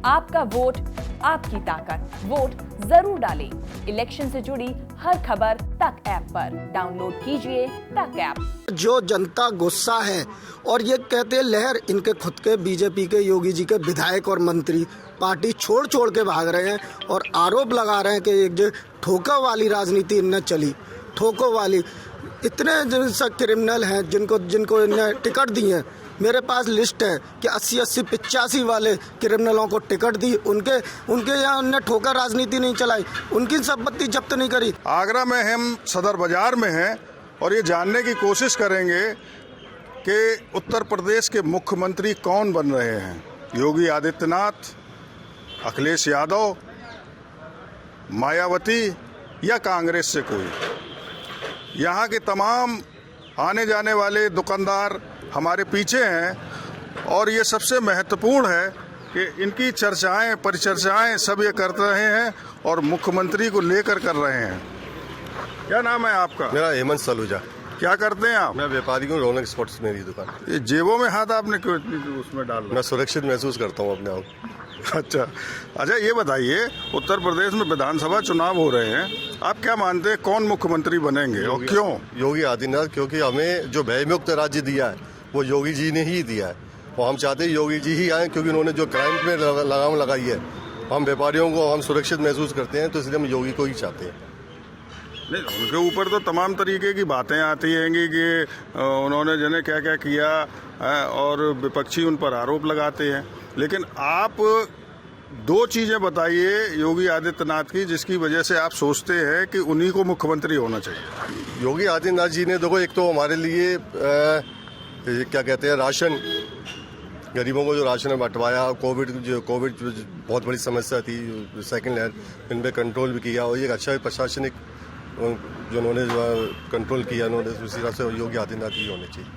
आपका वोट आपकी ताकत, वोट जरूर डालें। इलेक्शन से जुड़ी हर खबर तक ऐप पर डाउनलोड कीजिए तक ऐप। जो जनता गुस्सा है और ये कहते हैं लहर, इनके खुद के बीजेपी के योगी जी के विधायक और मंत्री पार्टी छोड़ छोड़ के भाग रहे हैं और आरोप लगा रहे हैं कि एक जो ठोका वाली राजनीति इनने चली, ठोको वाली। इतने जैसे क्रिमिनल हैं जिनको इनने टिकट दी है। मेरे पास लिस्ट है कि 80-80, 85 वाले क्रिमिनलों को टिकट दी, उनके यहाँ उनने ठोकर राजनीति नहीं चलाई, उनकी संपत्ति जब्त नहीं करी। आगरा में हम सदर बाजार में हैं और ये जानने की कोशिश करेंगे कि उत्तर प्रदेश के मुख्यमंत्री कौन बन रहे हैं। योगी आदित्यनाथ, अखिलेश यादव, मायावती या कांग्रेस से कोई। यहाँ के तमाम आने जाने वाले दुकानदार हमारे पीछे हैं और ये सबसे महत्वपूर्ण है कि इनकी चर्चाएं परिचर्चाएं सब ये कर रहे हैं और मुख्यमंत्री को लेकर कर रहे हैं। क्या नाम है आपका? मेरा हेमंत सलूजा। क्या करते हैं आप? मैं व्यापारी हूँ, रौनक स्पोर्ट्स मेरी दुकान। ये जेबों में हाथ आपने क्यों इतनी उसमें डाल रहा? मैं सुरक्षित महसूस करता हूँ अपने आप। अच्छा, ये बताइए, उत्तर प्रदेश में विधानसभा चुनाव हो रहे हैं, आप क्या मानते हैं कौन मुख्यमंत्री बनेंगे और क्यों? योगी आदित्यनाथ, क्योंकि हमें जो भयमुक्त राज्य दिया है वो योगी जी ने ही दिया है और हम चाहते हैं योगी जी ही आए, क्योंकि उन्होंने जो क्राइम पे लगाम लगाई है, हम व्यापारियों को हम सुरक्षित महसूस करते हैं, तो इसलिए हम योगी को ही चाहते हैं। नहीं, उनके ऊपर तो तमाम तरीके की बातें आती हैंगी कि उन्होंने जिन्हें क्या क्या किया और विपक्षी उन पर आरोप लगाते हैं, लेकिन आप दो चीजें बताइए योगी आदित्यनाथ की जिसकी वजह से आप सोचते हैं कि उन्हीं को मुख्यमंत्री होना चाहिए। योगी आदित्यनाथ जी ने देखो, एक तो हमारे लिए क्या कहते हैं, राशन, गरीबों को जो राशन बंटवाया, कोविड बहुत बड़ी समस्या थी, सेकंड लहर, इन पर कंट्रोल भी किया और एक अच्छा प्रशासनिक जो उन्होंने कंट्रोल किया, उन्होंने उसी तरह से योगी आदित्यनाथ ही होने चाहिए।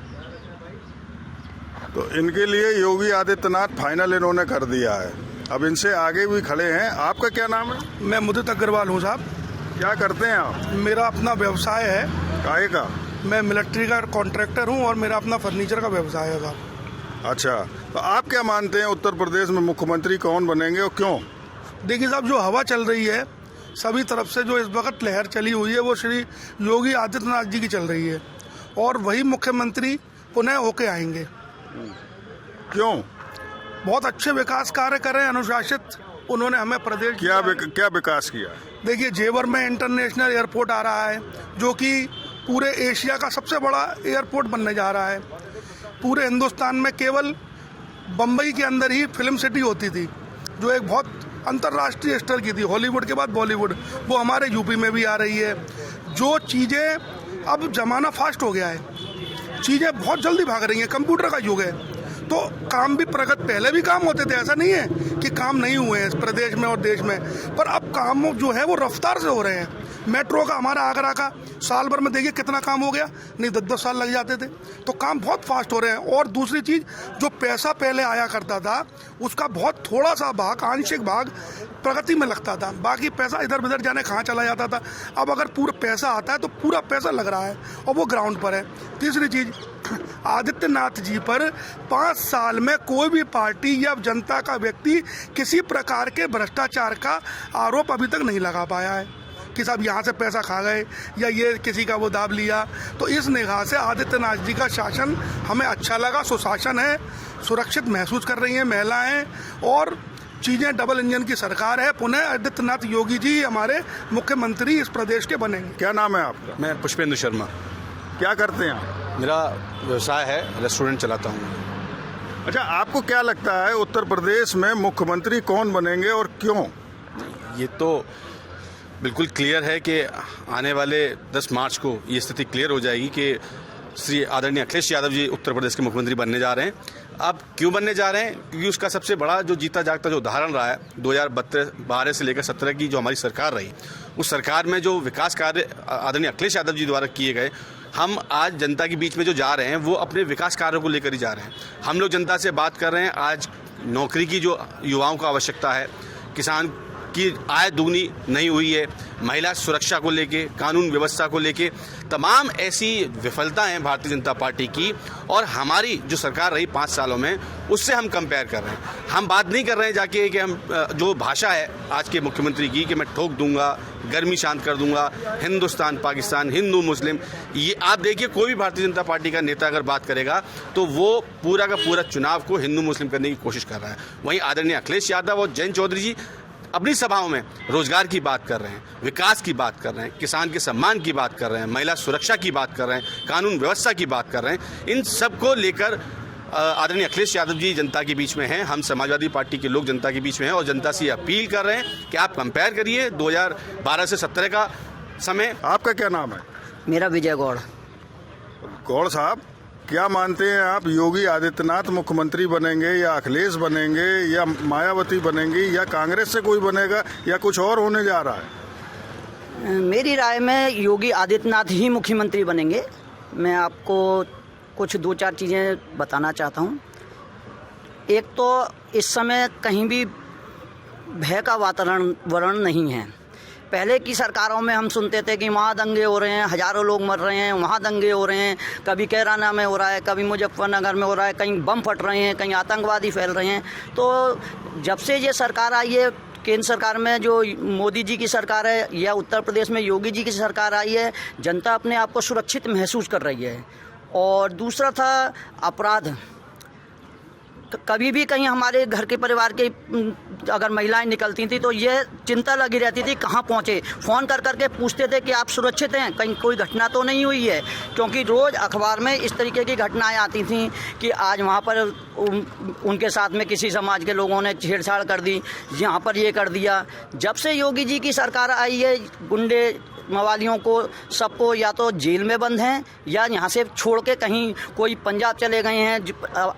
तो इनके लिए योगी आदित्यनाथ फाइनल इन्होंने कर दिया है, अब इनसे आगे भी खड़े हैं। आपका क्या नाम है? मैं मुदित अग्रवाल हूँ साहब। क्या करते हैं आप? मेरा अपना व्यवसाय है। काहे का? मैं मिलिट्री का कॉन्ट्रैक्टर हूँ और मेरा अपना फर्नीचर का व्यवसाय है साहब। अच्छा, तो आप क्या मानते हैं उत्तर प्रदेश में मुख्यमंत्री कौन बनेंगे और क्यों? देखिए साहब, जो हवा चल रही है सभी तरफ से, जो इस वक्त लहर चली हुई है, वो श्री योगी आदित्यनाथ जी की चल रही है और वही मुख्यमंत्री पुनः होके आएंगे। क्यों? बहुत अच्छे विकास कार्य कर रहे हैं, अनुशासित उन्होंने हमें प्रदेश। क्या विकास किया? देखिए, जेवर में इंटरनेशनल एयरपोर्ट आ रहा है जो कि पूरे एशिया का सबसे बड़ा एयरपोर्ट बनने जा रहा है। पूरे हिंदुस्तान में केवल बम्बई के अंदर ही फिल्म सिटी होती थी जो एक बहुत अंतर्राष्ट्रीय स्तर की थी, हॉलीवुड के बाद बॉलीवुड, वो हमारे यूपी में भी आ रही है। जो चीज़ें, अब ज़माना फास्ट हो गया है, चीज़ें बहुत जल्दी भाग रही हैं, कंप्यूटर का युग है, तो काम भी प्रगत, पहले भी काम होते थे, ऐसा नहीं है कि काम नहीं हुए हैं इस प्रदेश में और देश में, पर अब काम जो है वो रफ्तार से हो रहे हैं। मेट्रो का, हमारा आगरा का, साल भर में देखिए कितना काम हो गया, नहीं 10-10 साल लग जाते थे, तो काम बहुत फास्ट हो रहे हैं। और दूसरी चीज़, जो पैसा पहले आया करता था उसका बहुत थोड़ा सा भाग, आंशिक भाग प्रगति में लगता था, बाकी पैसा इधर उधर जाने कहाँ चला जाता था। अब अगर पूरा पैसा आता है तो पूरा पैसा लग रहा है और वो ग्राउंड पर है। तीसरी चीज़, आदित्यनाथ जी पर 5 साल में कोई भी पार्टी या जनता का व्यक्ति किसी प्रकार के भ्रष्टाचार का आरोप अभी तक नहीं लगा पाया है कि साहब यहाँ से पैसा खा गए या ये किसी का वो दाब लिया। तो इस निगाह से आदित्यनाथ जी का शासन हमें अच्छा लगा, सुशासन है, सुरक्षित महसूस कर रही हैं महिलाएं और चीज़ें, डबल इंजन की सरकार है। पुनः आदित्यनाथ योगी जी हमारे मुख्यमंत्री इस प्रदेश के बनेंगे। क्या नाम है आपका? मैं पुष्पेंद्र शर्मा। क्या करते हैं आप? मेरा व्यवसाय है, रेस्टोरेंट चलाता हूँ। अच्छा, आपको क्या लगता है उत्तर प्रदेश में मुख्यमंत्री कौन बनेंगे और क्यों? ये तो बिल्कुल क्लियर है कि आने वाले 10 मार्च को ये स्थिति क्लियर हो जाएगी कि श्री आदरणीय अखिलेश यादव जी उत्तर प्रदेश के मुख्यमंत्री बनने जा रहे हैं। अब क्यों बनने जा रहे हैं? क्योंकि उसका सबसे बड़ा जो जीता जागता जो उदाहरण रहा है 2012 से लेकर 17 की जो हमारी सरकार रही, उस सरकार में जो विकास कार्य आदरणीय अखिलेश यादव जी द्वारा किए गए, हम आज जनता के बीच में जो जा रहे हैं वो अपने विकास कार्यों को लेकर ही जा रहे हैं। हम लोग जनता से बात कर रहे हैं। आज नौकरी की जो युवाओं को आवश्यकता है, किसान की आय दुगनी नहीं हुई है, महिला सुरक्षा को लेके, कानून व्यवस्था को लेके तमाम ऐसी विफलता हैं भारतीय जनता पार्टी की, और हमारी जो सरकार रही 5 सालों में उससे हम कंपेयर कर रहे हैं। हम बात नहीं कर रहे हैं जाके कि हम जो भाषा है आज के मुख्यमंत्री की कि मैं ठोक दूंगा, गर्मी शांत कर दूंगा, हिंदुस्तान पाकिस्तान, हिंदू मुस्लिम, ये आप देखिए कोई भी भारतीय जनता पार्टी का नेता अगर बात करेगा तो वो पूरा का पूरा चुनाव को हिंदू मुस्लिम करने की कोशिश कर रहा है। वहीं आदरणीय अखिलेश यादव और जयंत चौधरी जी अपनी सभाओं में रोजगार की बात कर रहे हैं, विकास की बात कर रहे हैं, किसान के सम्मान की बात कर रहे हैं, महिला सुरक्षा की बात कर रहे हैं, कानून व्यवस्था की बात कर रहे हैं। इन सब को लेकर आदरणीय अखिलेश यादव जी जनता के बीच में हैं, हम समाजवादी पार्टी के लोग जनता के बीच में हैं, और जनता से अपील कर रहे हैं कि आप कंपेयर करिए 2012 से 17 का समय। आपका क्या नाम है? मेरा विजय गौड़। गौड़ साहब, क्या मानते हैं आप, योगी आदित्यनाथ मुख्यमंत्री बनेंगे या अखिलेश बनेंगे या मायावती बनेंगी या कांग्रेस से कोई बनेगा या कुछ और होने जा रहा है? मेरी राय में योगी आदित्यनाथ ही मुख्यमंत्री बनेंगे। मैं आपको कुछ 2-4 चीज़ें बताना चाहता हूँ। एक तो इस समय कहीं भी भय का वातावरण नहीं है। पहले की सरकारों में हम सुनते थे कि वहाँ दंगे हो रहे हैं, हज़ारों लोग मर रहे हैं, वहाँ दंगे हो रहे हैं, कभी कैराना में हो रहा है, कभी मुजफ्फरनगर में हो रहा है, कहीं बम फट रहे हैं, कहीं आतंकवादी फैल रहे हैं। तो जब से ये सरकार आई है, केंद्र सरकार में जो मोदी जी की सरकार है या उत्तर प्रदेश में योगी जी की सरकार आई है, जनता अपने आप को सुरक्षित महसूस कर रही है। और दूसरा था अपराध। कभी भी कहीं हमारे घर के परिवार के अगर महिलाएं निकलती थी तो ये चिंता लगी रहती थी कहाँ पहुँचे। फ़ोन कर करके पूछते थे कि आप सुरक्षित हैं, कहीं कोई घटना तो नहीं हुई है, क्योंकि रोज़ अखबार में इस तरीके की घटनाएं आती थीं कि आज वहाँ पर उनके साथ में किसी समाज के लोगों ने छेड़छाड़ कर दी, यहाँ पर ये कर दिया। जब से योगी जी की सरकार आई है, गुंडे मवालियों को सबको या तो जेल में बंद हैं या यहाँ से छोड़ के कहीं कोई पंजाब चले गए हैं।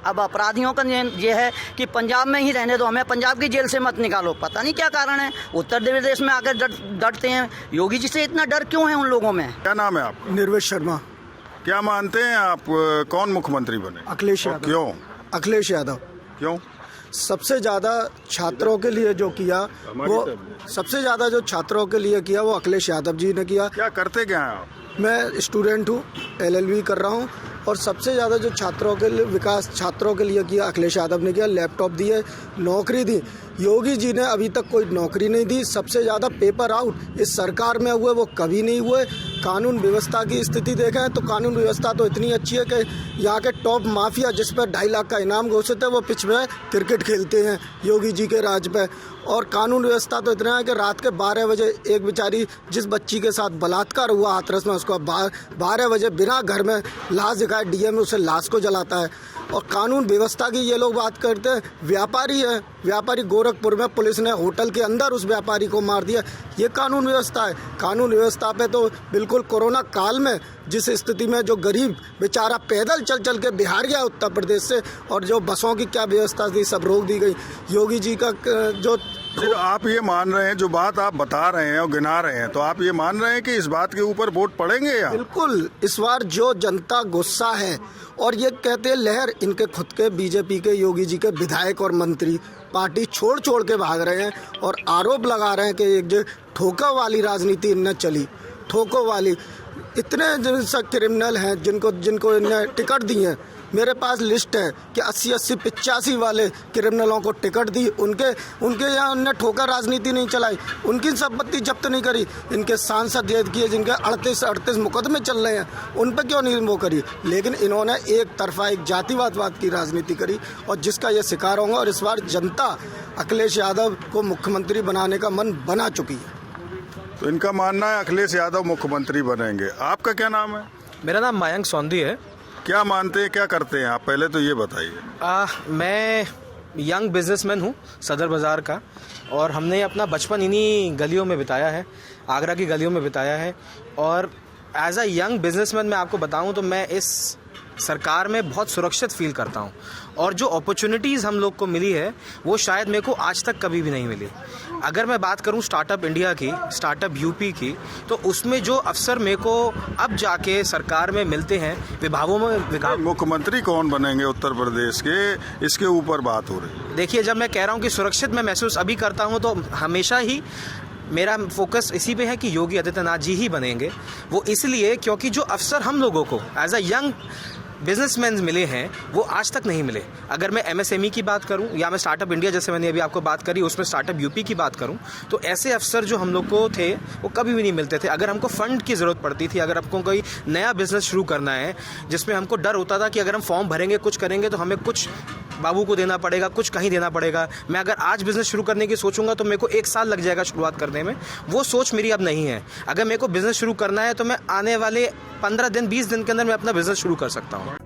अब अपराधियों का ये है कि पंजाब में ही रहने दो, हमें पंजाब की जेल से मत निकालो। पता नहीं क्या कारण है, उत्तर प्रदेश में आकर डरते हैं। योगी जी से इतना डर क्यों है उन लोगों में? क्या नाम है आपका? निर्वेश शर्मा। क्या मानते हैं आप, कौन मुख्यमंत्री बने? अखिलेश यादव। क्यों? अखिलेश यादव। क्यों? सबसे ज़्यादा छात्रों के लिए जो किया वो सबसे ज़्यादा जो छात्रों के लिए किया वो अखिलेश यादव जी ने किया। क्या करते क्या हैं आप? मैं स्टूडेंट हूँ, LLB कर रहा हूँ, और सबसे ज़्यादा जो छात्रों के लिए विकास छात्रों के लिए किया अखिलेश यादव ने किया। लैपटॉप दिए, नौकरी दी। योगी जी ने अभी तक कोई नौकरी नहीं दी। सबसे ज़्यादा पेपर आउट इस सरकार में हुए वो कभी नहीं हुए। कानून व्यवस्था की स्थिति देखें तो कानून व्यवस्था तो इतनी अच्छी है कि यहाँ के टॉप माफिया जिस पर 2.5 लाख का इनाम घोषित है वो पिच में क्रिकेट खेलते हैं योगी जी के राज पे। और कानून व्यवस्था तो इतना है कि रात के 12 बजे एक बेचारी जिस बच्ची के साथ बलात्कार हुआ हाथरस में, उसको 12 बजे बिना घर में लाश दिखाए DM उसे लाश को जलाता है। और कानून व्यवस्था की ये लोग बात करते हैं, व्यापारी है, व्यापारी गोरखपुर में पुलिस ने होटल के अंदर उस व्यापारी को मार दिया। ये कानून व्यवस्था है? कानून व्यवस्था पे तो बिल्कुल कोरोना काल में जिस स्थिति में जो गरीब बेचारा पैदल चल चल के बिहार गया उत्तर प्रदेश से, और जो बसों की क्या व्यवस्था थी सब रोक दी गई। योगी जी का जो आप ये मान रहे हैं, जो बात आप बता रहे हैं और गिना रहे हैं, तो आप ये मान रहे हैं कि इस बात के ऊपर वोट पड़ेंगे या? बिल्कुल। इस बार जो जनता गुस्सा है, और ये कहते हैं लहर, इनके खुद के बीजेपी के योगी जी के विधायक और मंत्री पार्टी छोड़ छोड़ के भाग रहे हैं और आरोप लगा रहे हैं कि एक जो ठोका वाली राजनीति इनने चली, ठोको वाली। इतने जिनसे क्रिमिनल हैं जिनको इनने टिकट दी है। मेरे पास लिस्ट है कि 80, 85 वाले क्रिमिनलों को टिकट दी। उनके यहाँ उनने ठोकर राजनीति नहीं चलाई, उनकी संपत्ति जब्त नहीं करी। इनके सांसद जैद किए जिनके 38 मुकदमे चल रहे हैं, उन पर क्यों नहीं वो करी? लेकिन इन्होंने एक तरफा एक जातिवाद की राजनीति करी, और जिसका ये शिकार होंगे। और इस बार जनता अखिलेश यादव को मुख्यमंत्री बनाने का मन बना चुकी है। तो इनका मानना है अखिलेश यादव मुख्यमंत्री बनेंगे। आपका क्या नाम है? मेरा नाम मयंक सौंधी है। क्या मानते हैं, क्या करते हैं आप, पहले तो ये बताइए। मैं यंग बिजनेसमैन हूँ सदर बाज़ार का, और हमने अपना बचपन इन्हीं गलियों में बिताया है, आगरा की गलियों में बिताया है। और एज अ यंग बिजनेसमैन मैं आपको बताऊँ तो मैं इस सरकार में बहुत सुरक्षित फील करता हूँ। और जो अपॉर्चुनिटीज़ हम लोग को मिली है वो शायद मेरे को आज तक कभी भी नहीं मिली। अगर मैं बात करूँ स्टार्टअप इंडिया की, स्टार्टअप यूपी की, तो उसमें जो अफसर मेरे को अब जाके सरकार में मिलते हैं विभागों में, मुख्यमंत्री कौन बनेंगे उत्तर प्रदेश के, इसके ऊपर बात हो रही है। देखिए, जब मैं कह रहा हूँ कि सुरक्षित मैं महसूस अभी करता हूँ तो हमेशा ही मेरा फोकस इसी पे है कि योगी आदित्यनाथ जी ही बनेंगे। वो इसलिए क्योंकि जो अफसर हम लोगों को एज अ यंग बिजनेसमैन मिले हैं वो आज तक नहीं मिले। अगर मैं एमएसएमई की बात करूं या मैं स्टार्टअप इंडिया जैसे मैंने अभी आपको बात करी उसमें स्टार्टअप यूपी की बात करूं, तो ऐसे अफसर जो हम लोग को थे वो कभी भी नहीं मिलते थे। अगर हमको फंड की ज़रूरत पड़ती थी, अगर हमको कोई नया बिजनेस शुरू करना है जिसमें हमको डर होता था कि अगर हम फॉर्म भरेंगे कुछ करेंगे तो हमें कुछ बाबू को देना पड़ेगा, कुछ कहीं देना पड़ेगा, मैं अगर आज बिजनेस शुरू करने की सोचूंगा तो मेरे को 1 साल लग जाएगा शुरुआत करने में, वो सोच मेरी अब नहीं है। अगर मेरे को बिजनेस शुरू करना है तो मैं आने वाले 15 दिन 20 दिन के अंदर मैं अपना बिजनेस शुरू कर सकता हूँ।